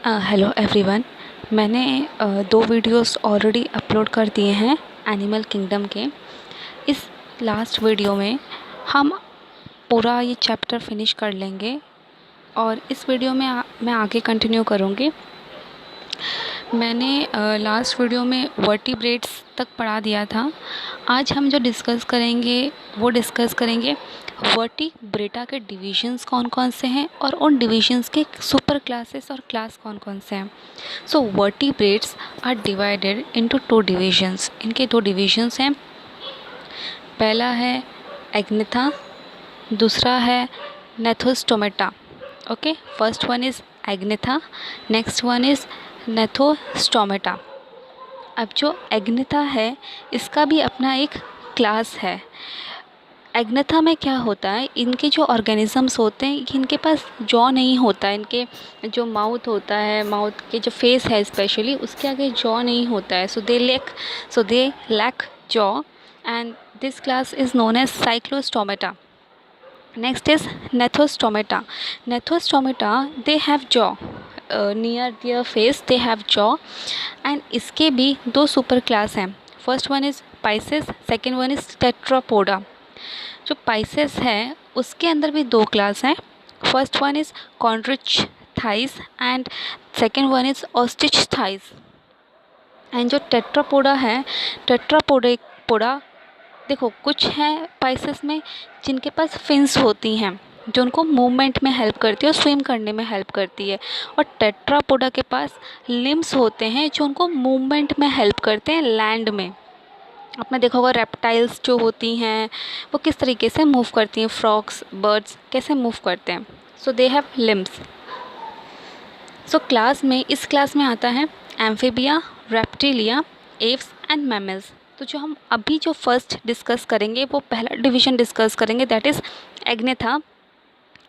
Hello everyone. मैंने दो videos already upload कर दिए हैं एनिमल किंगडम के। इस लास्ट वीडियो में हम पूरा ये चैप्टर फिनिश कर लेंगे और इस वीडियो में मैं आगे कंटिन्यू करूँगी। मैंने लास्ट वीडियो में वर्टिब्रेट्स तक पढ़ा दिया था। आज हम जो डिस्कस करेंगे वो डिस्कस करेंगे वर्टिब्रेटा के डिविजन्स कौन कौन से हैं और उन डिविजन्स के सुपर क्लासेस और क्लास कौन कौन से हैं। So vertebrates are divided into two divisions. इनके दो डिविजन्स हैं। पहला है एग्नेथा, दूसरा है Gnathostomata. Okay, first one is Agnatha, next one is Gnathostomata. अब जो एग्नेथा है इसका भी अपना एक क्लास है। एग्नेथा में क्या होता है, इनके जो ऑर्गेनिजम्स होते हैं इनके पास जॉ नहीं होता है। इनके जो माउथ होता है, माउथ के जो फेस है स्पेशली, उसके आगे जॉ नहीं होता है। So they lack jaw and this class is known as Cyclostomata. Next is Gnathostomata. Gnathostomata they have jaw near their face, they have jaw and इसके भी दो सुपर क्लास हैं। First one is Pisces, second one is Tetrapoda. जो Pisces है उसके अंदर भी दो क्लास हैं। First one is Chondrichthyes and second one is Osteichthyes. And जो टेट्रापोडा है, टेट्रापोडा देखो, कुछ हैं पाइसेस में जिनके पास फिन्स होती हैं जो उनको मूवमेंट में हेल्प करती है और स्विम करने में हेल्प करती है, और टेट्रापोडा के पास लिम्स होते हैं जो उनको मूवमेंट में हेल्प करते हैं लैंड में। आपने देखा होगा रेप्टाइल्स जो होती हैं वो किस तरीके से मूव करती हैं, फ्रॉग्स, बर्ड्स कैसे मूव करते हैं। सो दे हैव लिम्स। सो इस क्लास में आता है amphibia, reptilia, Aves and mammals. तो जो हम अभी जो फर्स्ट डिस्कस करेंगे वो पहला डिवीज़न डिस्कस करेंगे, दैट इज़ एग्नेथा।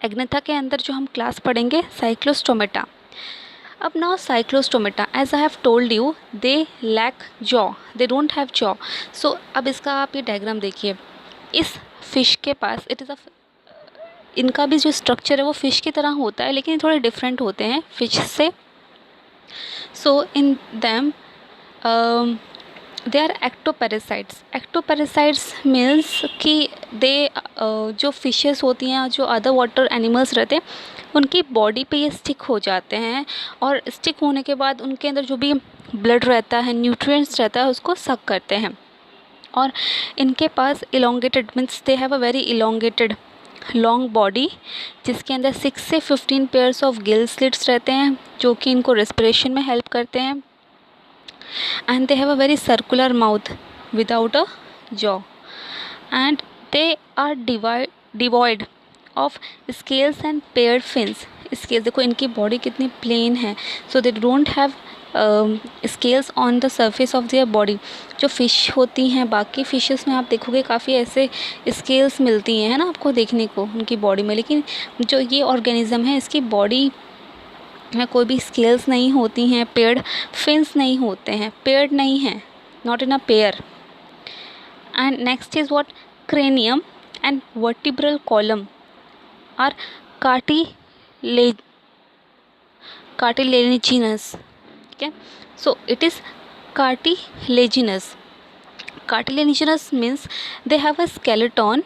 एग्नेथा के अंदर जो हम क्लास पढ़ेंगे साइक्लोस्टोमेटा। अब now Cyclostomata, as I have told you, they lack jaw, they don't have jaw. So अब इसका आप ये डायग्राम देखिए। इस फिश के पास इनका भी जो स्ट्रक्चर है वो फिश की तरह होता है, लेकिन थोड़े डिफरेंट होते हैं फिश से। So in them they are ectoparasites. Ectoparasites means कि दे जो फिशेस होती हैं, जो अदर वाटर एनिमल्स रहते हैं, उनकी बॉडी पे ये स्टिक हो जाते हैं और स्टिक होने के बाद उनके अंदर जो भी ब्लड रहता है, न्यूट्रिएंट्स रहता है, उसको सक करते हैं। और इनके पास elongated means they have a very elongated long body, जिसके अंदर 6 से 15 पेयर्स ऑफ गिल स्लिट्स रहते हैं जो कि इनको रेस्पिरेशन में हेल्प करते हैं। And they have a very circular mouth without a jaw, and they are devoid of scales and paired fins. Scales देखो, इनकी बॉडी कितनी प्लेन है। So they don't have scales on the surface of their body. जो fish होती हैं, बाकी fishes में आप देखोगे काफ़ी ऐसे स्केल्स मिलती हैं, है ना, आपको देखने को उनकी बॉडी में, लेकिन जो ये ऑर्गेनिज्म है इसकी बॉडी में कोई भी स्केल्स नहीं होती हैं, पेयर्ड फिन्स नहीं होते हैं, पेयर्ड नहीं हैं, not in a pair. And next is what, cranium and vertebral column are cartilaginous. ठीक है, so it is cartilaginous. Cartilaginous means they have a skeleton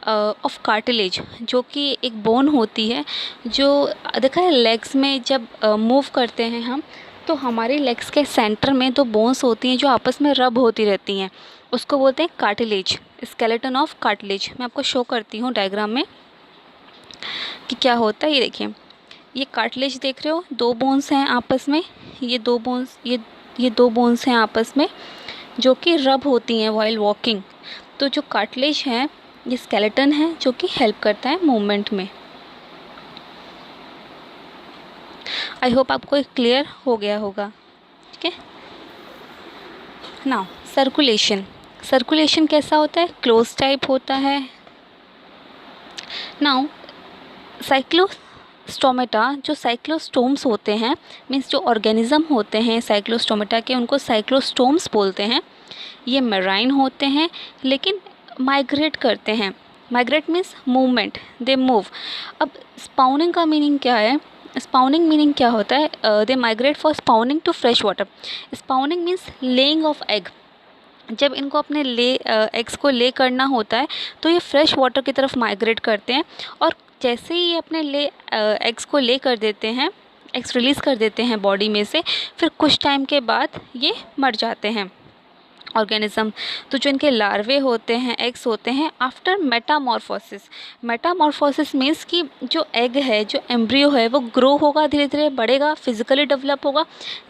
of cartilage, जो कि एक बोन होती है जो देखा है लेग्स में जब मूव करते हैं हम, तो हमारे लेग्स के सेंटर में दो बोन्स होती हैं जो आपस में रब होती रहती हैं, उसको बोलते हैं कार्टिलेज, स्केलेटन ऑफ कार्टिलेज। मैं आपको शो करती हूँ डायग्राम में कि क्या होता है। ये देखिए, ये कार्टिलेज देख रहे हो, दो बोन्स हैं आपस में, ये दो बोन्स हैं आपस में जो कि रब होती हैं वाइल वॉकिंग। तो जो कार्टिलेज है ये स्केलेटन है जो कि हेल्प करता है मूवमेंट में। आई होप आपको क्लियर हो गया होगा। ठीक है, नाउ सर्कुलेशन कैसा होता है, क्लोज टाइप होता है। नाउ साइक्लोस्टोमेटा, जो साइक्लोस्टोम्स होते हैं, मीन्स जो ऑर्गेनिज्म होते हैं साइक्लोस्टोमेटा के, उनको साइक्लोस्टोम्स बोलते हैं। ये मेराइन होते हैं लेकिन माइग्रेट करते हैं। Migrate means movement, they move. अब स्पाउनिंग का मीनिंग क्या है, स्पाउनिंग मीनिंग क्या होता है? They migrate for spawning to fresh water. Spawning means laying of egg. जब इनको अपने एग्स को ले करना होता है तो ये फ्रेश वाटर की तरफ माइग्रेट करते हैं, और जैसे ही ये अपने एग्स को ले कर देते हैं, एग्स रिलीज़ कर देते हैं बॉडी में से, फिर कुछ टाइम के बाद ये मर जाते हैं ऑर्गेनिज्म। तो जो इनके लार्वे होते हैं, एग्स होते हैं, आफ्टर मेटामॉर्फोसिस। मेटामॉर्फोसिस मीन्स कि जो एग है, जो एम्ब्रियो है, वो ग्रो होगा, धीरे धीरे बढ़ेगा, फिजिकली डेवलप होगा।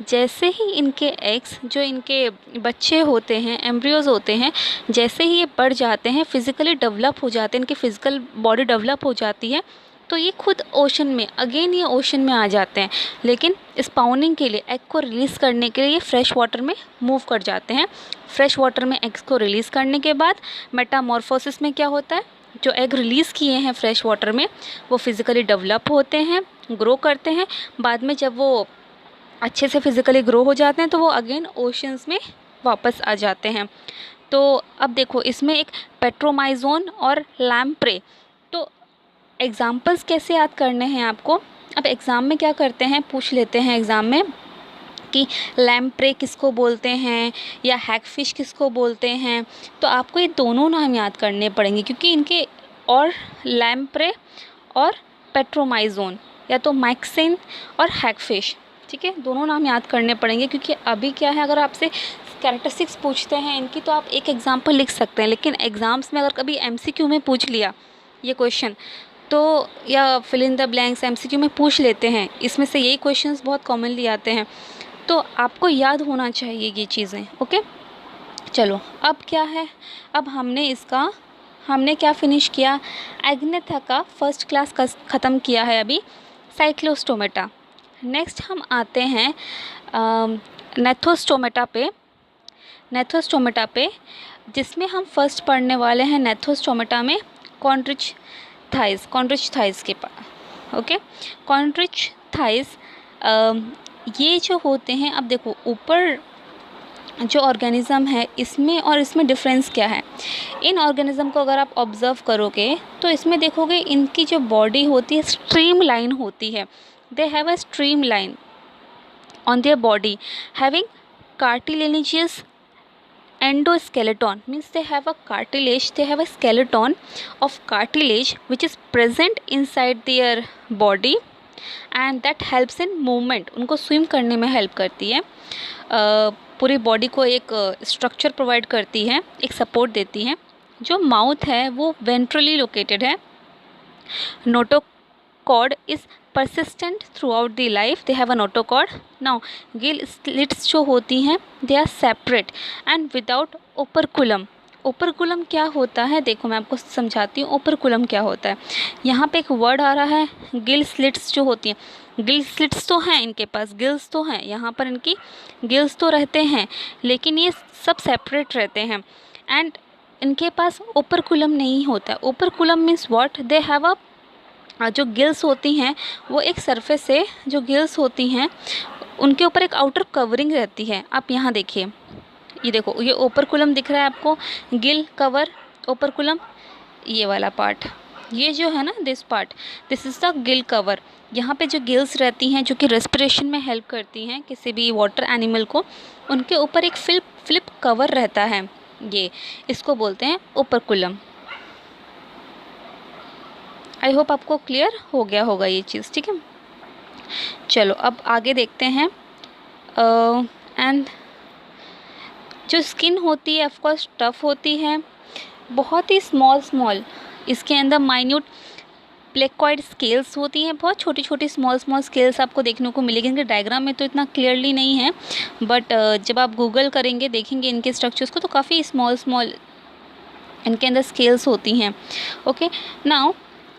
जैसे ही इनके एग्स, जो इनके बच्चे होते हैं, एम्ब्रियोज होते हैं, जैसे ही ये बढ़ जाते हैं, फिजिकली डेवलप हो जाते हैं, इनकी फिजिकल बॉडी डेवलप हो जाती है, तो ये खुद ओशन में, अगेन ये ओशन में आ जाते हैं। लेकिन स्पाउनिंग के लिए, एग को रिलीज़ करने के लिए ये फ्रेश वाटर में मूव कर जाते हैं। फ्रेश वाटर में एग्स को रिलीज़ करने के बाद मेटामॉर्फोसिस में क्या होता है, जो एग रिलीज़ किए हैं फ्रेश वाटर में, वो फिज़िकली डेवलप होते हैं, ग्रो करते हैं। बाद में जब वो अच्छे से फिज़िकली ग्रो हो जाते हैं तो वो अगेन ओशंस में वापस आ जाते हैं। तो अब देखो, इसमें एक पेट्रोमाइजोन और लैम्प्रे। तो एग्ज़ाम्पल्स कैसे याद करने हैं आपको? अब एग्ज़ाम में क्या करते हैं, पूछ लेते हैं एग्ज़ाम में कि लैम्प्रे किसको बोलते हैं या हैगफिश किसको बोलते हैं। तो आपको ये दोनों नाम याद करने पड़ेंगे, क्योंकि इनके, और लैम्प्रे और पेट्रोमाइजोन, या तो माइक्सिन और हैगफिश, ठीक है, दोनों नाम याद करने पड़ेंगे। क्योंकि अभी क्या है, अगर आपसे कैरेक्टरिस्टिक्स पूछते हैं इनकी तो आप एक एग्जाम्पल लिख सकते हैं, लेकिन एग्ज़ाम्स में अगर कभी MCQ में पूछ लिया ये क्वेश्चन, तो या fill in the blanks MCQ में पूछ लेते हैं, इसमें से यही क्वेश्चंस बहुत कॉमनली आते हैं, तो आपको याद होना चाहिए ये चीज़ें। ओके, चलो अब क्या है, अब हमने क्या फिनिश किया, एग्नेथा का फर्स्ट क्लास ख़त्म किया है अभी, साइक्लोस्टोमेटा। नेक्स्ट हम आते हैं नेथोस्टोमेटा पे, जिसमें हम फर्स्ट पढ़ने वाले हैं नेथोस्टोमेटा में कॉन्ड्रिच थाइस के पास। ओके, कॉन्ड्रिच थाइस, ये जो होते हैं, अब देखो ऊपर जो ऑर्गेनिज़म है इसमें और इसमें डिफरेंस क्या है। इन ऑर्गेनिज़म को अगर आप ऑब्ज़र्व करोगे तो इसमें देखोगे इनकी जो बॉडी होती है स्ट्रीम लाइन होती है। दे have a stream line on their body having cartilaginous endoskeleton, means they have a skeleton of cartilage which is present inside their body and that helps in movement, उनको swim करने में help करती है, पूरी body को एक structure provide करती है, एक सपोर्ट देती है। जो माउथ है वो वेंट्रली लोकेटेड है। Notochord is persistent throughout the life, they have a notochord. Now gill slits जो होती हैं they are separate and without operculum. Operculum क्या होता है, देखो मैं आपको समझाती हूँ ओपरकुलम क्या होता है। यहाँ पे एक वर्ड आ रहा है गिल स्लिट्स जो होती हैं, गिल स्लिट्स तो हैं इनके पास, गिल्स तो हैं, यहाँ पर इनकी गिल्स तो रहते हैं, लेकिन ये सब सेपरेट रहते हैं एंड इनके पास ओपरकुलम नहीं होता। Operculum means what, they have अ, जो गिल्स होती हैं वो एक सरफेस से, जो गिल्स होती हैं उनके ऊपर एक आउटर कवरिंग रहती है। आप यहाँ देखिए, ये देखो, ये ओपरकुलम दिख रहा है आपको, गिल कवर ओपरकुलम, ये वाला पार्ट, ये जो है ना this part, this is the gill cover. यहाँ पे जो गिल्स रहती हैं जो कि रेस्पिरेशन में हेल्प करती हैं किसी भी वाटर एनिमल को, उनके ऊपर एक फ्लिप कवर रहता है, ये इसको बोलते हैं ओपरकुलम। आई होप आपको क्लियर हो गया होगा ये चीज़, ठीक है। चलो अब आगे देखते हैं। एंड जो स्किन होती है ऑफकोर्स टफ होती है, बहुत ही स्मॉल, इसके अंदर माइन्यूट प्लेकॉइड स्केल्स होती हैं, बहुत छोटी छोटी स्मॉल स्केल्स आपको देखने को मिलेगी। इनके डायग्राम में तो इतना क्लियरली नहीं है, बट जब आप गूगल करेंगे देखेंगे इनके स्ट्रक्चर्स को तो काफ़ी स्मॉल इनके अंदर स्केल्स होती हैं। Okay, now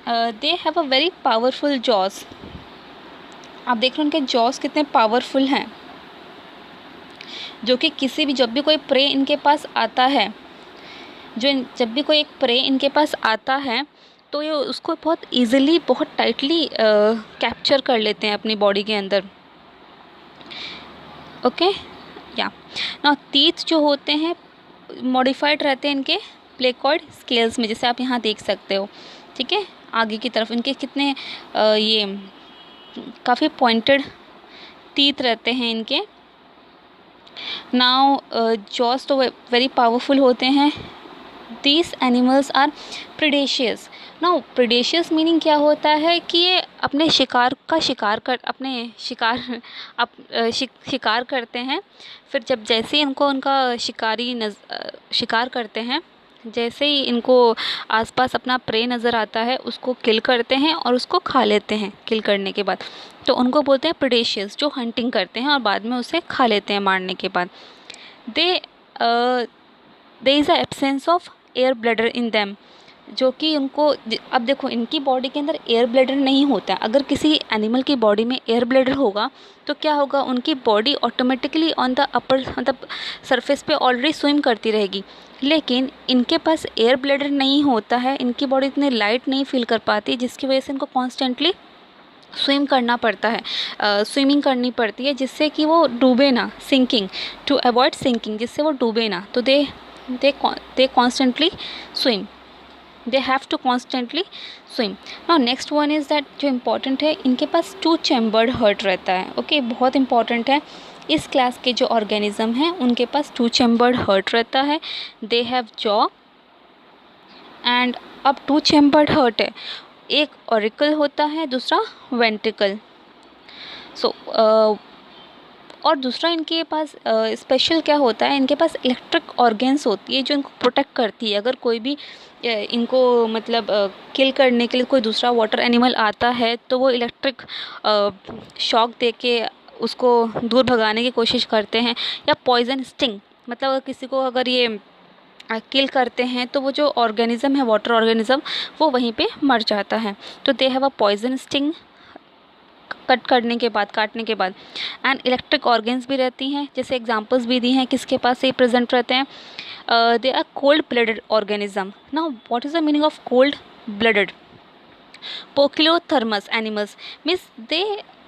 they have a very powerful jaws. आप देख रहे हो उनके जॉज कितने पावरफुल हैं, जो कि किसी भी, जब भी कोई प्रे इनके पास आता है, जब भी कोई एक प्रे इनके पास आता है तो ये उसको बहुत इजीली, बहुत टाइटली कैप्चर कर लेते हैं अपनी बॉडी के अंदर। ओके, या ना टीथ जो होते हैं मॉडिफाइड रहते हैं इनके प्लेकॉइड स्केल्स में, जैसे आप यहाँ देख सकते हो, ठीक है। आगे की तरफ इनके कितने ये काफ़ी पॉइंटेड टीथ रहते हैं इनके। नाउ जॉस तो वेरी पावरफुल होते हैं। These animals are predaceous. Now predaceous meaning क्या होता है कि ये अपने शिकार का शिकार करते हैं। फिर जब जैसे ही इनको उनका शिकार करते हैं, जैसे ही इनको आसपास अपना प्रे नज़र आता है उसको किल करते हैं और उसको खा लेते हैं। किल करने के बाद तो उनको बोलते हैं प्रीडेशियस, जो हंटिंग करते हैं और बाद में उसे खा लेते हैं मारने के बाद। They there is a absence of air bladder in them, जो कि उनको अब देखो इनकी बॉडी के अंदर एयर ब्लैडर नहीं होता है। अगर किसी एनिमल की बॉडी में एयर ब्लैडर होगा तो क्या होगा, उनकी body automatically on the upper मतलब सरफेस पे ऑलरेडी स्विम करती रहेगी। लेकिन इनके पास एयर ब्लैडर नहीं होता है, इनकी बॉडी इतनी लाइट नहीं फील कर पाती, जिसकी वजह से इनको कॉन्स्टेंटली स्विम करना पड़ता है, स्विमिंग करनी पड़ती है, जिससे कि वो डूबे ना, सिंकिंग, टू अवॉइड सिंकिंग, जिससे वो डूबे ना। तो they constantly swim, they have to constantly swim. Now next one is that, जो इम्पॉर्टेंट है, इनके पास 2 चैम्बर्ड हार्ट रहता है। ओके, बहुत इंपॉर्टेंट है। इस क्लास के जो ऑर्गेनिज्म हैं उनके पास 2 चैम्बर्ड हार्ट रहता है। दे हैव जॉ एंड अब 2 चैम्बर्ड हार्ट है, एक ऑरिकल होता है, दूसरा वेंट्रिकल। सो और दूसरा इनके पास स्पेशल क्या होता है, इनके पास इलेक्ट्रिक ऑर्गन्स होती है जो इनको प्रोटेक्ट करती है। अगर कोई भी इनको मतलब किल करने के लिए कोई दूसरा वाटर एनिमल आता है तो वो इलेक्ट्रिक शॉक दे के उसको दूर भगाने की कोशिश करते हैं। या पॉइजन स्टिंग, मतलब अगर किसी को अगर ये किल करते हैं तो वो जो ऑर्गेनिज्म है, वाटर ऑर्गेनिज्म, वो वहीं पे मर जाता है। तो they have a poison sting काटने के बाद एंड इलेक्ट्रिक ऑर्गन्स भी रहती हैं, जैसे एग्जांपल्स भी दी हैं किसके पास ये प्रेजेंट रहते हैं। They are cold blooded organism. Now what is the meaning of cold blooded? Poikilothermous animals means they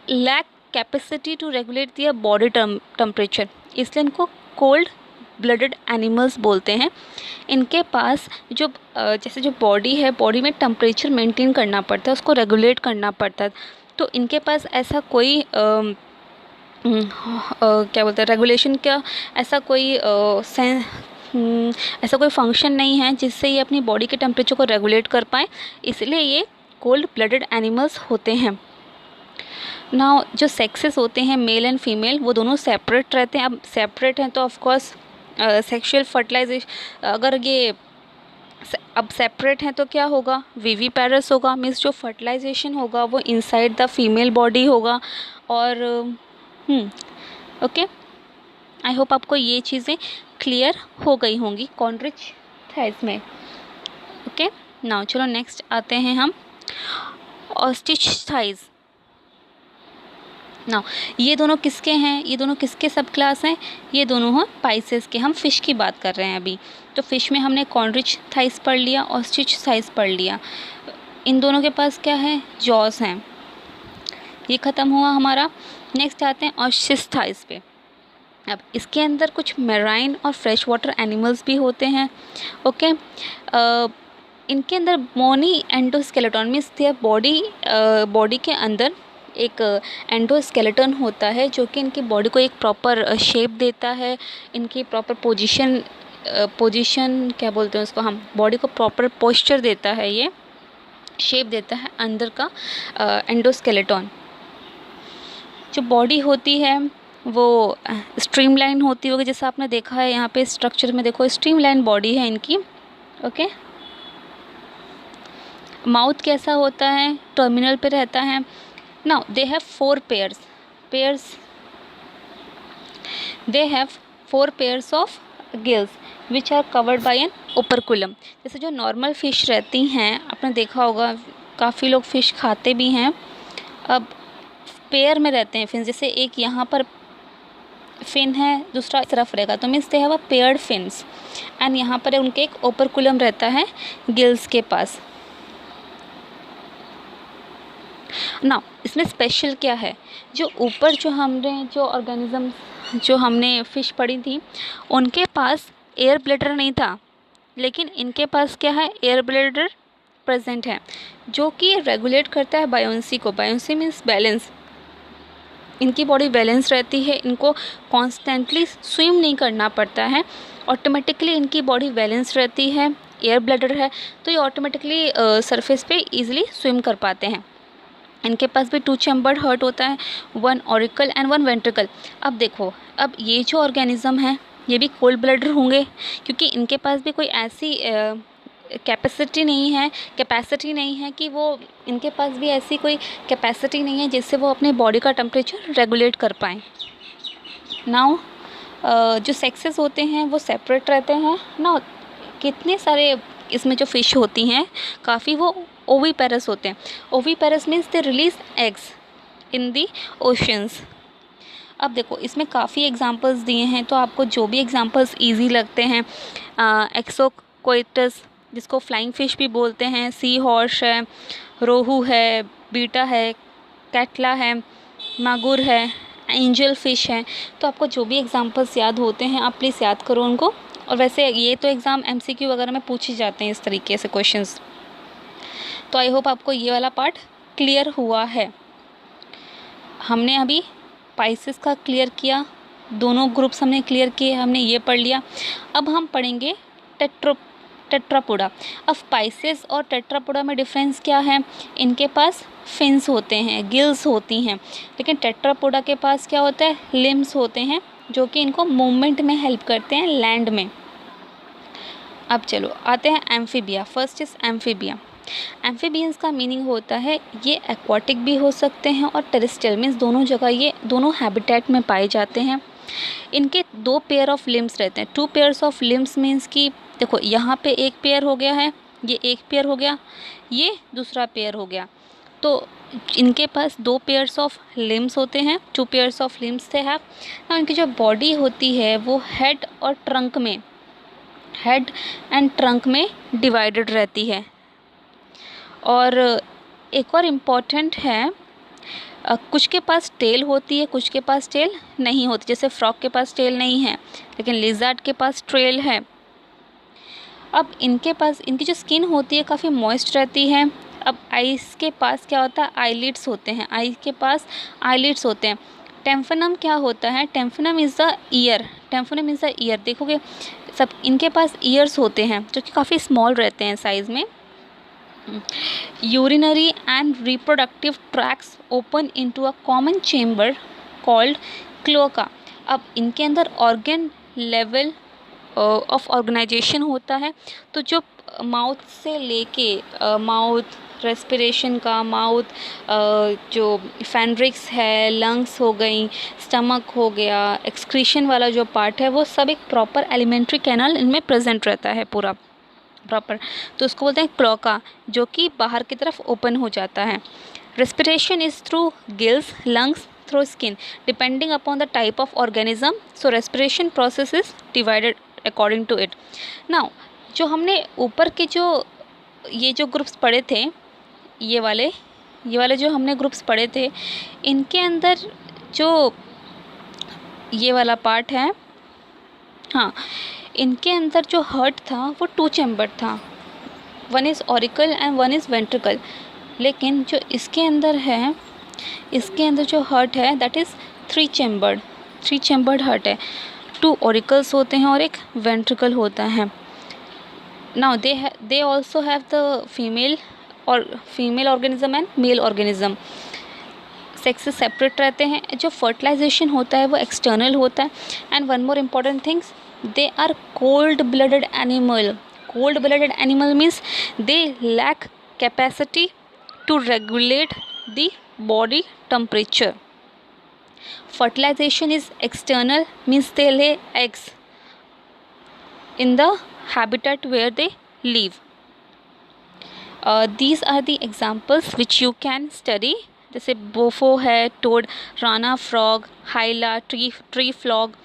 lack capacity to regulate their body temperature, इसलिए इनको कोल्ड ब्लडेड एनिमल्स बोलते हैं। इनके पास जो जैसे जो बॉडी है, बॉडी में टेम्परेचर मेंटेन करना पड़ता है, उसको रेगुलेट करना पड़ता है। तो इनके पास ऐसा कोई क्या बोलते हैं, रेगुलेशन का ऐसा कोई फंक्शन नहीं है जिससे ये अपनी बॉडी के टेम्परेचर को रेगुलेट कर पाए, इसलिए ये कोल्ड ब्लडेड एनिमल्स होते हैं। नाउ जो सेक्सेस होते हैं, मेल एंड फीमेल, वो दोनों सेपरेट रहते हैं। अब सेपरेट हैं तो ऑफकोर्स सेक्शुअल फर्टिलाइजेशन, अगर ये अब सेपरेट हैं तो क्या होगा, विविपेरस होगा, मीन्स जो फर्टिलाइजेशन होगा वो इनसाइड द फीमेल बॉडी होगा। और ओके, आई होप आपको ये चीज़ें क्लियर हो गई होंगी कॉन्ड्रिच थाइस में। ओके, नाउ चलो नेक्स्ट आते हैं हम ऑस्टिच थाइस। नाउ ये दोनों किसके हैं, ये दोनों किसके सब क्लास हैं? ये दोनों हैं पाइसेस के। हम फ़िश की बात कर रहे हैं अभी, तो फ़िश में हमने कॉन्ड्रिच थाइस पढ़ लिया, ऑस्ट्रिच थाइस पढ़ लिया। इन दोनों के पास क्या है, जॉस हैं। ये ख़त्म हुआ हमारा। नेक्स्ट आते हैं ऑस्टिच थाइस पे। अब इसके अंदर कुछ मेराइन और फ्रेश वाटर एनिमल्स भी होते हैं। ओके, इनके अंदर bony endoskeleton means their body के अंदर एक एंडोस्केलेटन होता है जो कि इनकी बॉडी को एक प्रॉपर शेप देता है, इनकी प्रॉपर पोजीशन क्या बोलते हैं उसको, हम बॉडी को प्रॉपर पोस्चर देता है, ये शेप देता है अंदर का एंडोस्केलेटन। जो बॉडी होती है वो स्ट्रीमलाइन होती होगी, जैसा आपने देखा है यहाँ पे स्ट्रक्चर में, देखो स्ट्रीमलाइन बॉडी है इनकी। ओके, माउथ कैसा होता है, टर्मिनल पे रहता है। Now they have 4 pairs. They have 4 pairs of gills which are covered by an operculum. जैसे जो नॉर्मल फ़िश रहती हैं, आपने देखा होगा काफ़ी लोग फ़िश खाते भी हैं। अब पेयर में रहते हैं फिन, जैसे एक यहाँ पर फिन है, दूसरा इस तरफ रहेगा, तो means they have a paired fins. And यहाँ पर उनके एक ओपरकुलम रहता है गिल्स के पास। ना इसमें स्पेशल क्या है, जो ऊपर जो हमने फ़िश पढ़ी थी उनके पास एयर ब्लैडर नहीं था, लेकिन इनके पास क्या है, एयर ब्लैडर प्रेजेंट है, जो कि रेगुलेट करता है बायोंसी को। बायोंसी मीन्स बैलेंस, इनकी बॉडी बैलेंस रहती है, इनको कॉन्स्टेंटली स्विम नहीं करना पड़ता है, ऑटोमेटिकली इनकी बॉडी बैलेंस रहती है, एयर ब्लडर है तो ये ऑटोमेटिकली सरफेस पे इजीली स्विम कर पाते हैं। इनके पास भी 2 चैम्बर्ड हार्ट होता है, 1 ऑरिकल एंड 1 वेंट्रिकल। अब देखो, अब ये जो ऑर्गेनिज्म है ये भी कोल्ड ब्लडर होंगे क्योंकि इनके पास भी कोई ऐसी कैपेसिटी नहीं है कि वो, इनके पास भी ऐसी कोई कैपेसिटी नहीं है जिससे वो अपने बॉडी का टेम्परेचर रेगुलेट कर पाएँ। नाउ जो सेक्सेस होते हैं वो सेपरेट रहते हैं ना। कितने सारे इसमें जो फ़िश होती हैं काफ़ी, वो ओवीपेरस होते हैं। Oviparous means they release eggs in the oceans. अब देखो इसमें काफ़ी एग्जांपल्स दिए हैं, तो आपको जो भी एग्जांपल्स इजी लगते हैं, एक्सोकोइटस जिसको फ्लाइंग फ़िश भी बोलते हैं, सी हॉर्स है, रोहू है, बीटा है, कैटला है, मागुर है, एंजल फ़िश है, तो आपको जो भी एग्जांपल्स याद होते हैं आप प्लीज़ याद करो उनको। और वैसे ये तो एग्ज़ाम MCQ वगैरह में पूछे जाते हैं इस तरीके से क्वेश्चंस। तो आई होप आपको ये वाला पार्ट क्लियर हुआ है। हमने अभी पाइसेस का क्लियर किया, दोनों ग्रुप्स हमने क्लियर किए, हमने ये पढ़ लिया। अब हम पढ़ेंगे टेट्रापोडा। अब पाइसेस और टेट्रापोडा में डिफरेंस क्या है? इनके पास फिन्स होते हैं, गिल्स होती हैं, लेकिन टेट्रापोडा के पास क्या होता है? लिम्स होते हैं जो कि इनको मूवमेंट में हेल्प करते हैं लैंड में। अब चलो आते हैं amphibia. First is amphibia. Amphibians का मीनिंग होता है ये एक्वाटिक भी हो सकते हैं और टेरेस्ट्रियल, मीन्स दोनों जगह ये दोनों हैबिटेट में पाए जाते हैं। इनके 2 पेयर ऑफ लिम्स रहते हैं। 2 पेयर्स ऑफ लिम्स मीन्स कि देखो यहाँ पे एक पेयर हो गया है, ये एक पेयर हो गया, ये दूसरा पेयर हो गया, तो इनके पास 2 पेयर्स ऑफ लिम्स होते हैं। 2 पेयर्स ऑफ लिम्स से है ना। इनकी जो बॉडी होती है वो हेड एंड ट्रंक में डिवाइडेड रहती है। और एक और इम्पॉर्टेंट है, कुछ के पास टेल होती है, कुछ के पास टेल नहीं होती। जैसे फ्रॉग के पास टेल नहीं है लेकिन लिज़ार्ड के पास टेल है। अब इनके पास, इनकी जो स्किन होती है काफ़ी मॉइस्ट रहती है। अब आइस के पास क्या होता है? आईलिड्स होते हैं। आई के पास आईलिड्स होते हैं। टेम्फनम क्या होता है? Tympanum is the ear. Tympanum is the ear. देखोगे सब इनके पास ईयर्स होते हैं जो कि काफ़ी स्मॉल रहते हैं साइज़ में। Urinary and reproductive tracts open into a common chamber called cloaca. अब इनके अंदर ऑर्गन लेवल ऑफ ऑर्गेनाइजेशन होता है। तो जो माउथ से लेके माउथ रेस्पिरेशन का, माउथ जो फेंड्रिक्स है, लंग्स हो गई, स्टमक हो गया, एक्सक्रीशन वाला जो पार्ट है, वो सब एक प्रॉपर एलिमेंट्री कैनल इनमें प्रेजेंट रहता है पूरा प्रॉपर। तो उसको बोलते हैं क्लोका, जो कि बाहर की तरफ ओपन हो जाता है। Respiration is through gills, lungs, through skin, depending upon the type of organism. So respiration process is divided according to it. Now जो हमने ऊपर के ये जो ग्रुप्स पढ़े थे, ये वाले जो हमने ग्रुप्स पढ़े थे, इनके अंदर जो ये वाला पार्ट है, हाँ, इनके अंदर जो हार्ट था वो 2 चैम्बर था। 1 is auricle and 1 is ventricle. लेकिन जो इसके अंदर है, इसके अंदर जो हार्ट है दैट इज़ 3 चैम्बर्ड हार्ट है। 2 ऑरिकल्स होते हैं और एक वेंट्रिकल होता है। Now they also have the female organism and male organism. Sexes separate रहते हैं। जो फर्टिलाइजेशन होता है वो एक्सटर्नल होता है। And one more important things, they are cold-blooded animal. Cold-blooded animal means they lack capacity to regulate the body temperature. Fertilization is external, means they lay eggs in the habitat where they live. These are the examples which you can study. जैसे बोफो है, toad, Rana frog, हाइला, tree flog.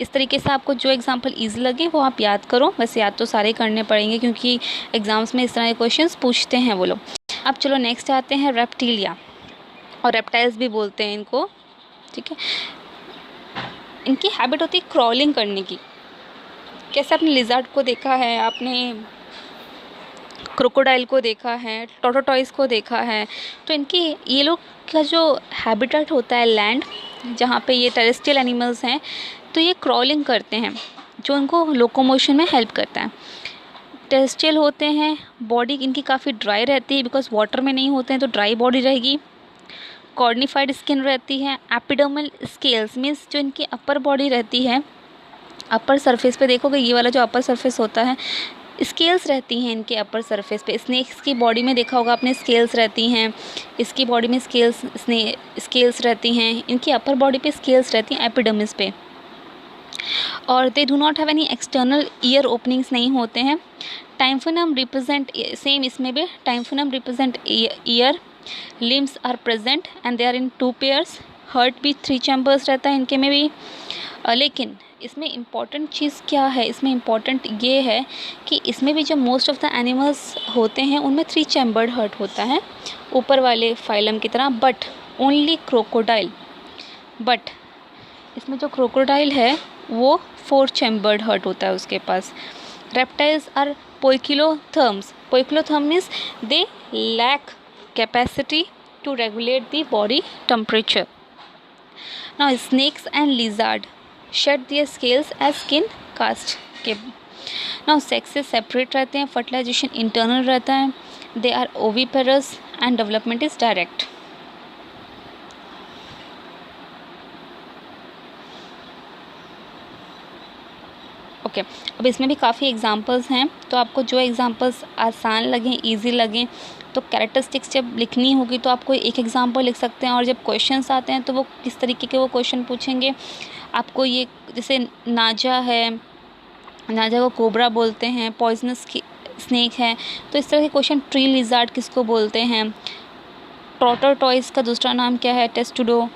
इस तरीके से आपको जो example easy लगे वो आप याद करो। वैसे याद तो सारे करने पड़ेंगे क्योंकि एग्ज़ाम्स में इस तरह के क्वेश्चंस पूछते हैं वो लोग। अब चलो नेक्स्ट आते हैं रेप्टिलिया, और रेप्टाइल्स भी बोलते हैं इनको, ठीक है। इनकी हैबिट होती है क्रॉलिंग करने की। कैसे आपने लिज़ार्ड को देखा है, आपने क्रोकोडाइल को देखा है, टोर्टोइस को देखा है। तो इनकी ये लोग का जो हैबिटेट होता है लैंड, जहाँ पे ये टेरेस्ट्रियल एनिमल्स हैं, तो ये क्रॉलिंग करते हैं जो उनको लोकोमोशन में हेल्प करता है। टेरेस्ट्रियल होते हैं, बॉडी इनकी काफ़ी ड्राई रहती है बिकॉज वाटर में नहीं होते हैं, तो ड्राई बॉडी रहेगी। कॉर्निफाइड स्किन रहती है। एपिडर्मल स्केल्स मीन्स जो इनकी अपर बॉडी रहती है, अपर सरफेस पे देखोगे ये वाला जो अपर सरफेस होता है, स्केल्स रहती हैं इनके अपर सरफेस पे। स्नेक्स की बॉडी में देखा होगा आपने, स्केल्स रहती हैं। इसकी बॉडी में स्केल्स रहती हैं। इनकी अपर बॉडी पे स्केल्स रहती हैं एपिडर्मिस पे। और they do not have any external ear openings नहीं होते हैं। टाइम्फोनम रिप्रेजेंट, सेम इसमें भी tympanum represent ear. Limbs are present and they are in 2 pairs. Heart भी 3 चैम्बर्स रहता है इनके में भी। लेकिन इसमें इम्पॉर्टेंट चीज़ क्या है, इसमें इम्पॉर्टेंट ये है कि इसमें भी जो मोस्ट ऑफ द एनिमल्स होते हैं उनमें 3 चैम्बर्ड हार्ट होता है ऊपर वाले फाइलम की तरह, बट ओनली क्रोकोडाइल, बट इसमें जो क्रोकोडाइल है वो 4 चैम्बर्ड हार्ट होता है उसके पास। Reptiles are poikilotherms. Poikilotherm means they lack capacity to regulate the body temperature. Now snakes and lizard shed their scales as skin cast के। now sexes separate रहते हैं, fertilization internal रहता है, they are oviparous and development is direct। Okay अब इसमें भी काफ़ी examples हैं, तो आपको जो एग्जांपल्स आसान लगें, इजी लगें, तो कैरेक्टरिस्टिक्स जब लिखनी होगी तो आप कोई एक एग्जांपल लिख सकते हैं। और जब क्वेश्चंस आते हैं तो वो किस तरीके के वो क्वेश्चन पूछेंगे आपको। ये जैसे नाजा है, नाजा को कोबरा बोलते हैं, पॉइजनस स्नेक है, तो इस तरह के क्वेश्चन। ट्री लिजार्ड किसको बोलते हैं, टॉर्टोइस का दूसरा नाम क्या है, टेस्टुडो,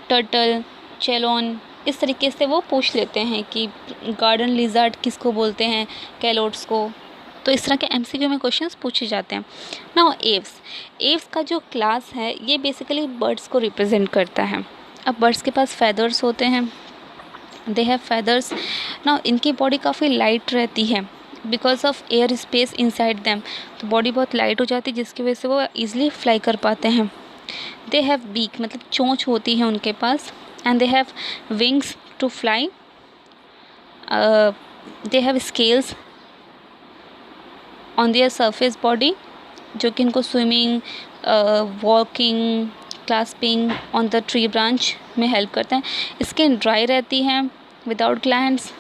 टर्टल, चेलोन, इस तरीके से वो पूछ लेते हैं कि गार्डन लिजार्ड किसको बोलते हैं, कैलोट्स को। तो इस तरह के एमसीक्यू में क्वेश्चंस पूछे जाते हैं। नाउ एव्स का जो क्लास है ये बेसिकली बर्ड्स को रिप्रेजेंट करता है। अब बर्ड्स के पास फेदर्स होते हैं, दे हैव फेदर्स। नाउ इनकी बॉडी काफ़ी लाइट रहती है because of air space inside them, तो बॉडी बहुत लाइट हो जाती है जिसकी वजह से वो ईजिली फ्लाई कर पाते हैं। दे हैव बीक मतलब चोंच होती है उनके पास, and they have wings to fly. They have scales on their surface body जो कि इनको swimming, walking, clasping on the tree branch में हेल्प करते हैं। स्किन ड्राई रहती है without glands.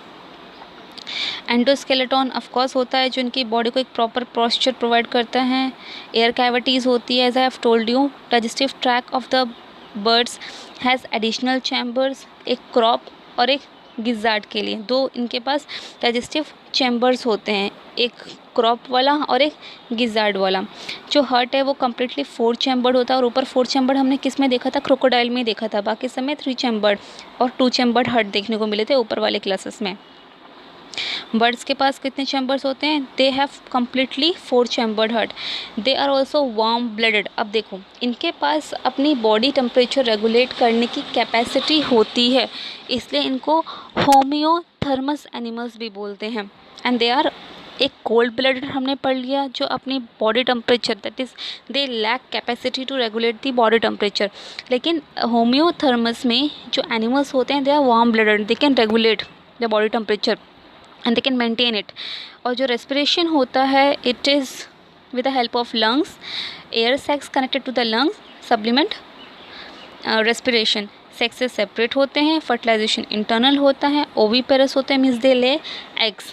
Endoskeleton of course होता है जो इनकी बॉडी को एक प्रॉपर पोस्चर प्रोवाइड करता है। एयर कैविटीज़ होती है, as I have told you. Digestive tract of the birds has additional chambers, एक क्रॉप और एक गिजार्ड के लिए 2 इनके पास डाइजेस्टिव चैम्बर्स होते हैं, एक क्रॉप वाला और एक गिजार्ड वाला। जो हार्ट है वो कम्प्लीटली 4 चैम्बर्ड होता है, और ऊपर 4 चैम्बर्ड हमने किस में देखा था, क्रोकोडाइल में देखा था। बाकी समय 3 चैम्बर्ड और 2 चैम्बर्ड हार्ट देखने को मिले थे ऊपर वाले क्लासेस में। बर्ड्स के पास कितने चैम्बर्स होते हैं, they have completely 4 chambered heart. They are also warm blooded. अब देखो इनके पास अपनी बॉडी टेम्परेचर रेगुलेट करने की कैपेसिटी होती है, इसलिए इनको होम्योथर्मस एनिमल्स भी बोलते हैं। एंड दे आर एक कोल्ड ब्लडेड हमने पढ़ लिया जो अपनी body temperature, that is they lack capacity to regulate the body temperature. लेकिन होम्योथर्मस में जो एनिमल्स होते हैं they are warm blooded, they can regulate the body temperature and they can maintain it। और जो respiration होता है it is with the help of lungs, air sacs connected to the lungs supplement respiration। sexes separate होते हैं, fertilization internal होता है, oviparous होते हैं means they lay eggs,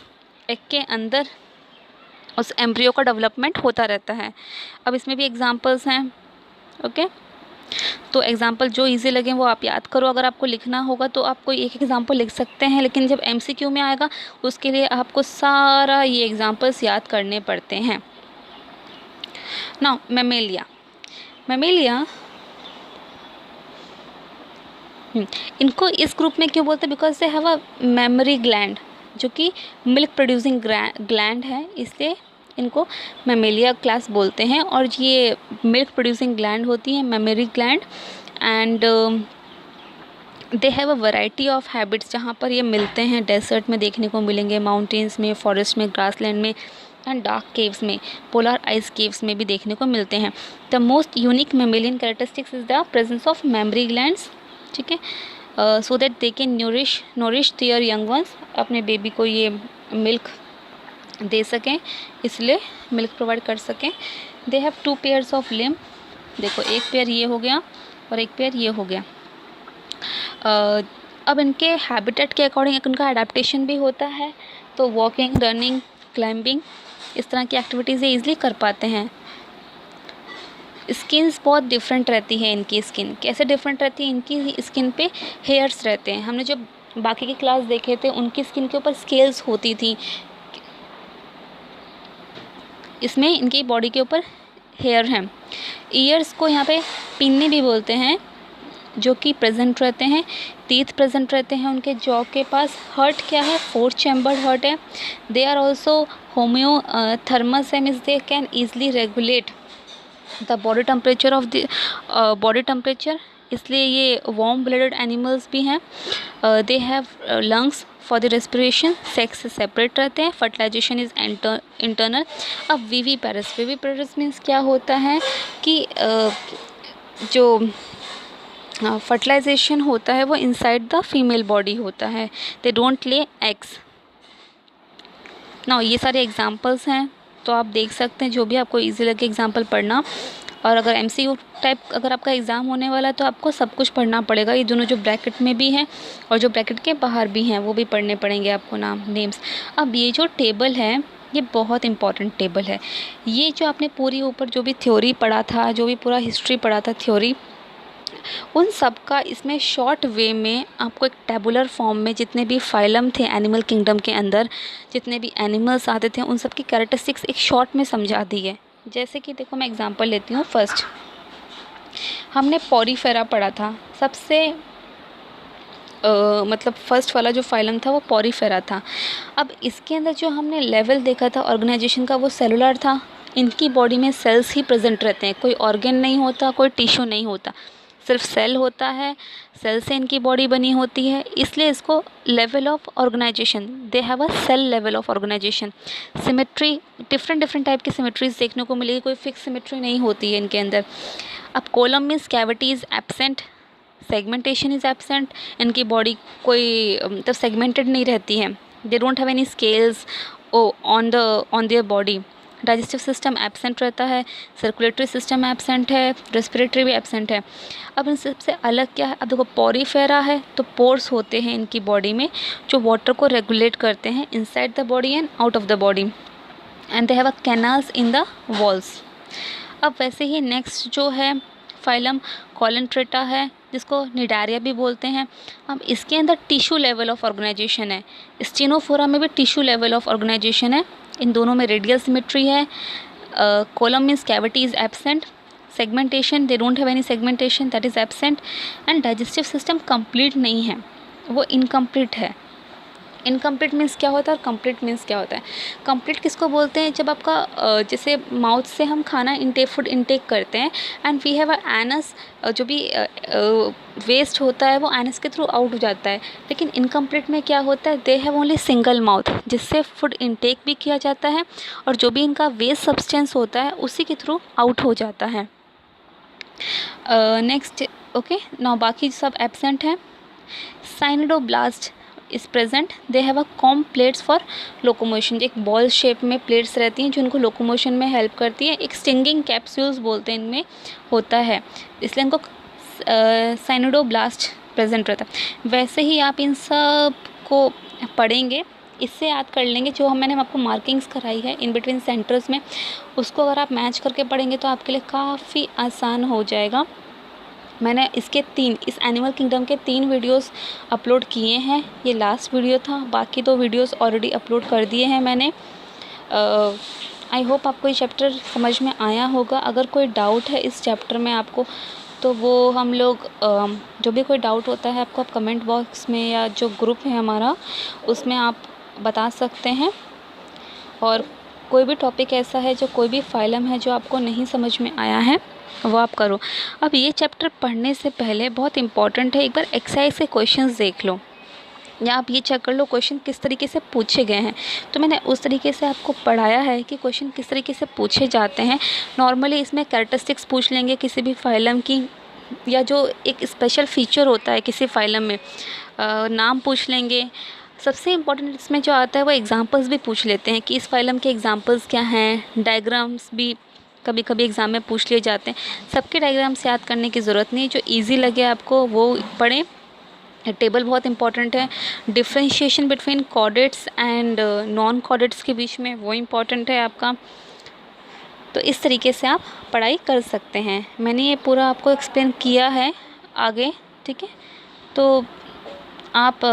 egg के अंदर उस एम्ब्रियो का डेवलपमेंट होता रहता है। अब इसमें भी एग्जांपल्स हैं, ओके तो एग्जाम्पल जो इजी लगे वो आप याद करो। अगर आपको लिखना होगा तो आप कोई एक एग्जाम्पल लिख सकते हैं, लेकिन जब एमसीक्यू में आएगा उसके लिए आपको सारा ये एग्जाम्पल्स याद करने पड़ते हैं। नाउ मैमेलिया इनको इस ग्रुप में क्यों बोलते हैं, because they have a memory gland जो कि मिल्क प्रोड्यूसिंग ग्लैंड है, इसलिए इनको मैमेलिया क्लास बोलते हैं। और ये मिल्क प्रोड्यूसिंग ग्लैंड होती है, memory gland, and they have a variety of habits, जहाँ पर ये मिलते हैं डेजर्ट में देखने को मिलेंगे, माउंटेन्स में, फॉरेस्ट में, ग्रासलैंड में एंड डार्क केव्स में, पोलर आइस केव्स में भी देखने को मिलते हैं। The most unique mammalian characteristics is the presence of mammary glands, ठीक है, so that they can nourish their young ones, अपने बेबी को ये मिल्क दे सकें, इसलिए मिल्क प्रोवाइड कर सकें। They have 2 pairs of limb, देखो एक पेयर ये हो गया और एक पेयर ये हो गया। अब इनके हैबिटेट के अकॉर्डिंग उनका एडाप्टेशन भी होता है, तो वॉकिंग, रनिंग, क्लाइंबिंग, इस तरह की एक्टिविटीज़ ये ईज़िली कर पाते हैं। स्किन्स बहुत डिफरेंट रहती है इनकी स्किन, कैसे डिफरेंट रहती है, इनकी स्किन पे हेयर्स रहते हैं। हमने जब बाकी के क्लास देखे थे उनकी स्किन के ऊपर स्केल्स होती थी, इसमें इनकी बॉडी के ऊपर हेयर हैं। ईयर्स को यहाँ पे पिन्ने भी बोलते हैं, जो कि प्रेजेंट रहते हैं। टीथ प्रेजेंट रहते हैं उनके जॉ के पास। हर्ट क्या है, 4 चैम्बर्ड हर्ट है। दे आर ऑल्सो होम्योथर्मस है, means they can easily regulate the body temperature of the body temperature, इसलिए ये वार्म ब्लडेड एनिमल्स भी हैं। They have lungs for the respiration, sex से सेपरेट रहते हैं। Fertilization is internal. अब वीवीपेरस मीन्स क्या होता है कि जो फर्टिलाइजेशन होता है वो इनसाइड द फीमेल बॉडी होता है। They don't lay eggs. Now ये सारे एग्जांपल्स हैं, तो आप देख सकते हैं, जो भी आपको इजी लगे एग्जांपल पढ़ना। और अगर MCQ टाइप अगर आपका एग्ज़ाम होने वाला है तो आपको सब कुछ पढ़ना पड़ेगा, ये दोनों जो ब्रैकेट में भी हैं और जो ब्रैकेट के बाहर भी हैं वो भी पढ़ने पड़ेंगे आपको, नेम्स। अब ये जो टेबल है ये बहुत इंपॉर्टेंट टेबल है। ये जो आपने पूरी ऊपर जो भी थ्योरी पढ़ा था, जो भी पूरा हिस्ट्री पढ़ा था थ्योरी, उन सब का इसमें शॉर्ट वे में आपको एक टेबुलर फॉर्म में जितने भी फाइलम थे एनिमल किंगडम के अंदर, जितने भी एनिमल्स आते थे, उन सब की कैरेक्टरिस्टिक्स एक शॉर्ट में समझा दी है। जैसे कि देखो मैं एग्जांपल लेती हूँ। फर्स्ट हमने पॉरीफेरा पढ़ा था, सबसे मतलब फर्स्ट वाला जो फाइलम था वो पॉरीफेरा था। अब इसके अंदर जो हमने लेवल देखा था ऑर्गेनाइजेशन का वो सेलुलर था। इनकी बॉडी में सेल्स ही प्रेजेंट रहते हैं, कोई ऑर्गन नहीं होता, कोई टिश्यू नहीं होता, सिर्फ सेल होता है। सेल से इनकी बॉडी बनी होती है, इसलिए इसको level of organisation, they have a cell level of organisation. Symmetry, different type की सिमेट्रीज देखने को मिलेगी, कोई फिक्स सिमेट्री नहीं होती है इनके अंदर। अब column means cavity is absent, segmentation is absent. इनकी बॉडी कोई मतलब सेगमेंटेड नहीं रहती है। दे don't have any scales on their body. Digestive system absent रहता है, सर्कुलेटरी सिस्टम एब्सेंट है, रेस्पिरेटरी भी एब्सेंट है। अब इन सबसे अलग क्या है, अब देखो पॉरीफेरा है तो पोर्स होते हैं इनकी बॉडी में जो वाटर को रेगुलेट करते हैं inside the body and out of the body, and they have a canals in the walls. अब वैसे ही नेक्स्ट जो है फाइलम कॉलेंट्रेटा है, जिसको निडारिया भी बोलते हैं। अब इसके अंदर टिश्यू लेवल ऑफ ऑर्गेनाइजेशन है। स्टेनोफोरा में भी टिश्यू लेवल ऑफ ऑर्गेनाइजेशन है। इन दोनों में रेडियल सिमेट्री है। Column means cavity is absent, segmentation, they don't have any segmentation, that is absent, and digestive system complete नहीं है, वो इनकम्प्लीट है। इनकम्प्लीट मीन्स क्या होता है और कंप्लीट मीन्स क्या होता है। कंप्लीट किसको बोलते हैं, जब आपका जैसे माउथ से हम खाना फूड इनटेक करते हैं and we have a anus, जो भी वेस्ट होता है वो एनस के थ्रू आउट हो जाता है। लेकिन इनकम्प्लीट में क्या होता है, they have only single mouth, जिससे फूड इनटेक भी किया जाता है और जो भी इनका वेस्ट सब्सटेंस होता है उसी के थ्रू आउट हो जाता है। नेक्स्ट, ओके, नाउ बाकी सब एब्सेंट है। Cnidoblast is present, they have a comb plates for locomotion, एक बॉल शेप में प्लेट्स रहती हैं जो उनको लोकोमोशन में हेल्प करती है। एक स्टिंगिंग कैप्सूल्स बोलते हैं इनमें होता है, इसलिए इनको साइनोडोब्लास्ट प्रेजेंट रहता है। वैसे ही आप इन सब को पढ़ेंगे, इससे याद कर लेंगे जो मैंने आपको मार्किंग्स कराई है इन बिटवीन सेंटर्स में, उसको अगर आप मैच करके पढ़ेंगे तो आपके लिए काफ़ी आसान हो जाएगा। मैंने इस एनिमल किंगडम के 3 वीडियोस अपलोड किए हैं, ये लास्ट वीडियो था, बाकी 2 वीडियोस ऑलरेडी अपलोड कर दिए हैं मैंने। आई होप आपको ये चैप्टर समझ में आया होगा। अगर कोई डाउट है इस चैप्टर में आपको, तो वो हम लोग जो भी कोई डाउट होता है आपको, आप कमेंट बॉक्स में या जो ग्रुप है हमारा उसमें आप बता सकते हैं। और कोई भी टॉपिक ऐसा है, जो कोई भी फाइलम है जो आपको नहीं समझ में आया है, वो आप करो। अब ये चैप्टर पढ़ने से पहले बहुत इम्पॉर्टेंट है, एक बार एक्सरसाइज के क्वेश्चंस देख लो, या आप ये चेक कर लो क्वेश्चन किस तरीके से पूछे गए हैं। तो मैंने उस तरीके से आपको पढ़ाया है कि क्वेश्चन किस तरीके से पूछे जाते हैं। नॉर्मली इसमें कैरेक्टरिस्टिक्स पूछ लेंगे किसी भी फाइलम की, या जो एक स्पेशल फीचर होता है किसी फाइलम में, नाम पूछ लेंगे। सबसे इम्पोर्टेंट इसमें जो आता है वो एग्जांपल्स भी पूछ लेते हैं कि इस फाइलम के एग्जांपल्स क्या हैं। डायग्राम्स भी कभी कभी एग्ज़ाम में पूछ लिए जाते हैं। सबके डायग्राम्स याद करने की ज़रूरत नहीं है, जो ईजी लगे आपको वो पढ़ें। टेबल बहुत इंपॉर्टेंट है। Differentiation between chordates and non chordates के बीच में, वो इम्पॉर्टेंट है आपका। तो इस तरीके से आप पढ़ाई कर सकते हैं। मैंने ये पूरा आपको एक्सप्लेन किया है आगे, ठीक है। तो आप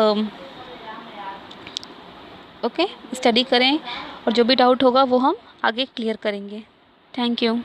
ओके स्टडी करें, और जो भी डाउट होगा वो हम आगे क्लियर करेंगे। Thank you.